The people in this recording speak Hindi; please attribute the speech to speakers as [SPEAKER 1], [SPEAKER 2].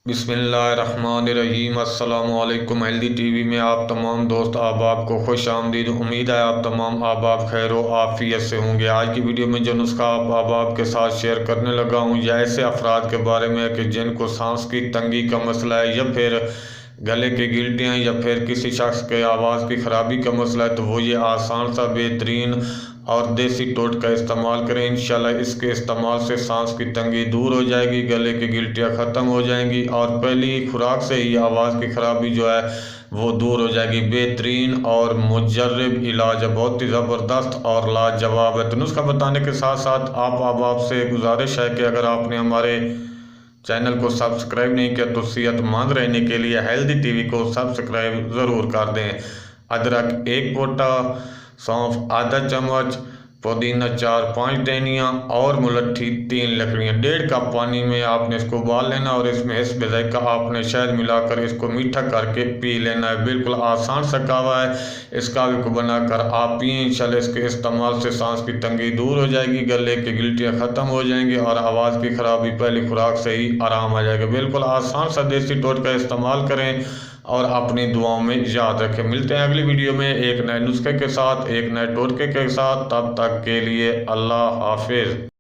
[SPEAKER 1] बिस्मिल्लाहिर्रहमानिर्रहीम। अस्सलामुअलैकुम। हेल्दी टीवी में आप तमाम दोस्त अहबाब को खुश आमदीद। उम्मीद है आप तमाम अहबाब खैर व आफियत से होंगे। आज की वीडियो में जो नुस्खा आप अहबाब के साथ शेयर करने लगा हूँ यह ऐसे अफराद के बारे में है कि जिनको सांस की तंगी का मसला है या फिर गले की गिल्टियाँ या फिर किसी शख्स के आवाज़ की ख़राबी का मसला है, तो वो ये आसान सा बेहतरीन और देसी टोटका इस्तेमाल करें। इंशाल्लाह इसके इस्तेमाल से सांस की तंगी दूर हो जाएगी, गले की गिल्टियाँ ख़त्म हो जाएंगी और पहली खुराक से ही आवाज़ की ख़राबी जो है वो दूर हो जाएगी। बेहतरीन और मुजर्रब इलाज है, बहुत ही ज़बरदस्त और लाजवाब है। तो नुस्खा बताने के साथ साथ आप से गुजारिश है कि अगर आपने हमारे चैनल को सब्सक्राइब नहीं किया तो सेहतमंद रहने के लिए हेल्दी टीवी को सब्सक्राइब ज़रूर कर दें। अदरक 1 पोटा, सौंफ आधा चम्मच, पुदीना 4-5 टहनियाँ और मुलट्ठी 3 लकड़ियाँ। 1.5 कप पानी में आपने इसको उबाल लेना और इसमें हिस्ब ज़ायक़ा आपने शहद मिलाकर इसको मीठा करके पी लेना है। बिल्कुल आसान सा कहवा है, इस कहवे को बनाकर आप पिए। इंशाल्लाह इसके इस्तेमाल से सांस की तंगी दूर हो जाएगी, गले की गिल्टियाँ ख़त्म हो जाएंगी और आवाज़ की ख़राबी पहली खुराक से ही आराम आ जाएगा। बिल्कुल आसान सा देसी टोटका इस्तेमाल करें और अपनी दुआओं में याद रखें। मिलते हैं अगली वीडियो में एक नए नुस्खे के साथ, एक नए टोटके के साथ। तब तक के लिए अल्लाह हाफिज़।